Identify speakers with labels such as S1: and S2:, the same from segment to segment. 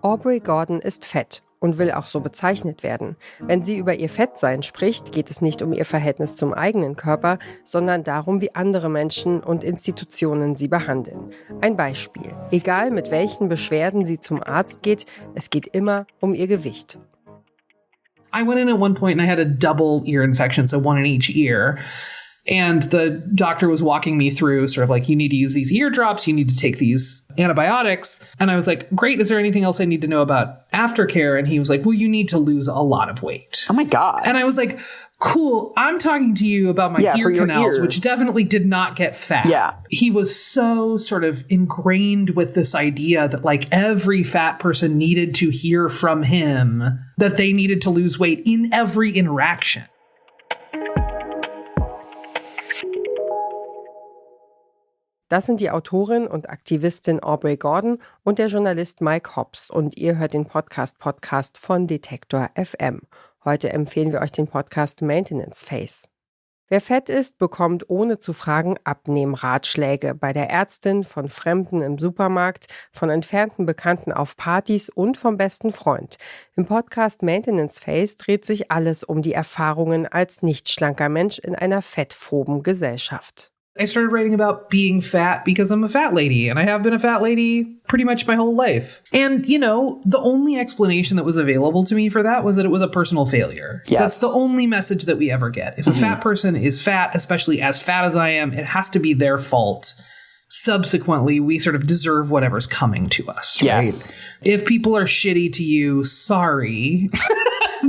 S1: Aubrey Gordon ist fett und will auch so bezeichnet werden. Wenn sie über ihr Fettsein spricht, geht es nicht um ihr Verhältnis zum eigenen Körper, sondern darum, wie andere Menschen und Institutionen sie behandeln. Ein Beispiel. Egal mit welchen Beschwerden sie zum Arzt geht, es geht immer um ihr Gewicht.
S2: I went in at one point and I had a double ear infection, so one in each ear. And the doctor was walking me through sort of like, you need to use these ear drops, you need to take these antibiotics. And I was like, great, is there anything else I need to know about aftercare? And he was like, well, you need to lose a lot of weight.
S3: Oh my God.
S2: And I was like, cool, I'm talking to you about my ear canals, which definitely did not get fat.
S3: Yeah.
S2: He was so sort of ingrained with this idea that like every fat person needed to hear from him that they needed to lose weight in every interaction.
S1: Das sind die Autorin und Aktivistin Aubrey Gordon und der Journalist Mike Hobbs und ihr hört den Podcast von detektor.fm. Heute empfehlen wir euch den Podcast Maintenance Phase. Wer fett ist, bekommt ohne zu fragen Abnehmratschläge bei der Ärztin, von Fremden im Supermarkt, von entfernten Bekannten auf Partys und vom besten Freund. Im Podcast Maintenance Phase dreht sich alles um die Erfahrungen als nicht schlanker Mensch in einer fettphoben Gesellschaft.
S2: I started writing about being fat because I'm a fat lady, and I have been a fat lady pretty much my whole life. And, you know, the only explanation that was available to me for that was that it was a personal failure.
S3: Yes.
S2: That's the only message that we ever get. If a fat person is fat, especially as fat as I am, it has to be their fault. Subsequently, we sort of deserve whatever's coming to us, right?
S3: Yes.
S2: If people are shitty to you, sorry.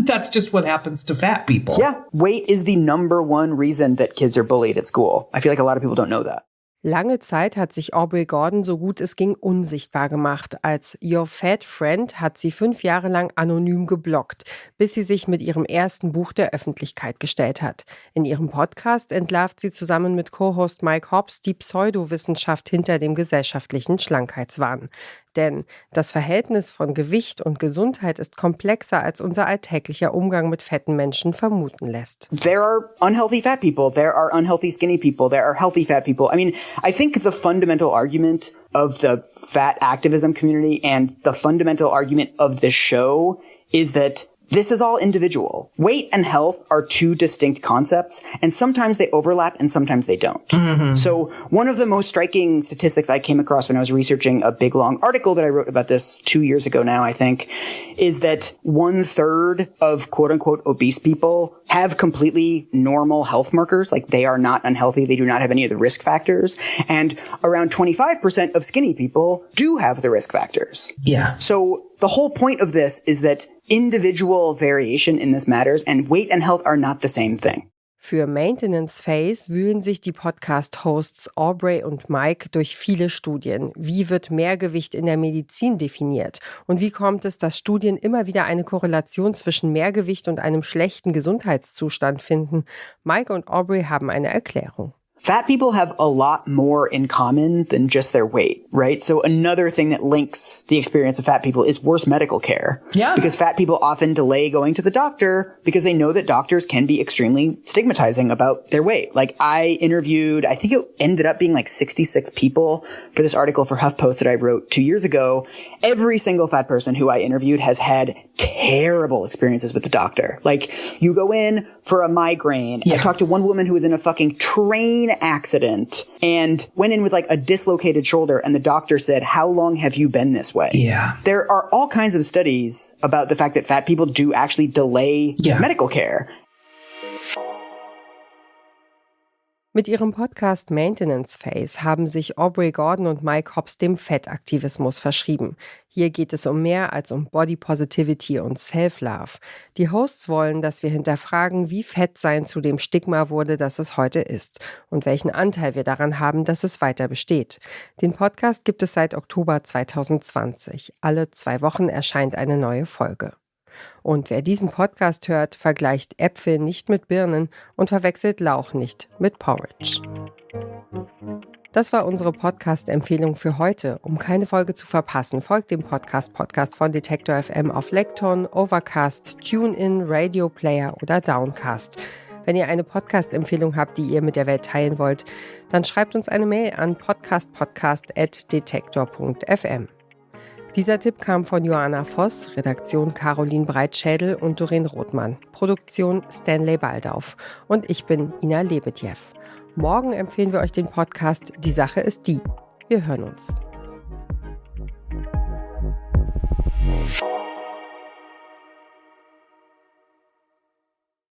S2: That's just what happens to fat people.
S3: Yeah, weight is the number one reason that kids are bullied at school. I feel like a lot of people don't know that.
S1: Lange Zeit hat sich Aubrey Gordon so gut es ging unsichtbar gemacht. Als Your Fat Friend hat sie 5 Jahre lang anonym gebloggt, bis sie sich mit ihrem ersten Buch der Öffentlichkeit gestellt hat. In ihrem Podcast entlarvt sie zusammen mit Co-Host Mike Hobbs die Pseudowissenschaft hinter dem gesellschaftlichen Schlankheitswahn. Denn das Verhältnis von Gewicht und Gesundheit ist komplexer, als unser alltäglicher Umgang mit fetten Menschen vermuten lässt.
S3: There are unhealthy fat people. There are unhealthy skinny people. There are healthy fat people. I mean, I think the fundamental argument of the fat activism community and the fundamental argument of this show is that this is all individual. Weight and health are two distinct concepts, and sometimes they overlap and sometimes they don't. Mm-hmm. So one of the most striking statistics I came across when I was researching a big, long article that I wrote about this 2 years ago now, I think, is that 1/3 of quote-unquote obese people have completely normal health markers, like they are not unhealthy, they do not have any of the risk factors, and around 25% of skinny people do have the risk factors.
S2: Yeah.
S3: So the whole point of this is that individual variation in this matters, and weight and health are not the same thing.
S1: Für Maintenance Phase wühlen sich die Podcast-Hosts Aubrey und Mike durch viele Studien. Wie wird Mehrgewicht in der Medizin definiert? Und wie kommt es, dass Studien immer wieder eine Korrelation zwischen Mehrgewicht und einem schlechten Gesundheitszustand finden? Mike und Aubrey haben eine Erklärung.
S3: Fat people have a lot more in common than just their weight, right? So another thing that links the experience of fat people is worse medical care.
S2: Yeah.
S3: Because fat people often delay going to the doctor because they know that doctors can be extremely stigmatizing about their weight. Like I interviewed, I think it ended up being like 66 people for this article for HuffPost that I wrote 2 years ago. Every single fat person who I interviewed has had terrible experiences with the doctor. Like you go in for a migraine. Yeah. I talked to one woman who was in a fucking train accident and went in with like a dislocated shoulder, and the doctor said, "How long have you been this way?"
S2: Yeah.
S3: There are all kinds of studies about the fact that fat people do actually delay medical care.
S1: Mit ihrem Podcast Maintenance Phase haben sich Aubrey Gordon und Mike Hobbs dem Fett-aktivismus verschrieben. Hier geht es um mehr als um Body Positivity und Self-Love. Die Hosts wollen, dass wir hinterfragen, wie Fettsein zu dem Stigma wurde, das es heute ist und welchen Anteil wir daran haben, dass es weiter besteht. Den Podcast gibt es seit Oktober 2020. Alle 2 Wochen erscheint eine neue Folge. Und wer diesen Podcast hört, vergleicht Äpfel nicht mit Birnen und verwechselt Lauch nicht mit Porridge. Das war unsere Podcast-Empfehlung für heute. Um keine Folge zu verpassen, folgt dem Podcast von detektor.fm auf Lekton, Overcast, TuneIn, Radio Player oder Downcast. Wenn ihr eine Podcast-Empfehlung habt, die ihr mit der Welt teilen wollt, dann schreibt uns eine Mail an podcastpodcast@detektor.fm. Dieser Tipp kam von Joanna Voss, Redaktion Caroline Breitschädel und Doreen Rothmann, Produktion Stanley Baldauf und ich bin Ina Lebetjew. Morgen empfehlen wir euch den Podcast Die Sache ist die. Wir hören uns.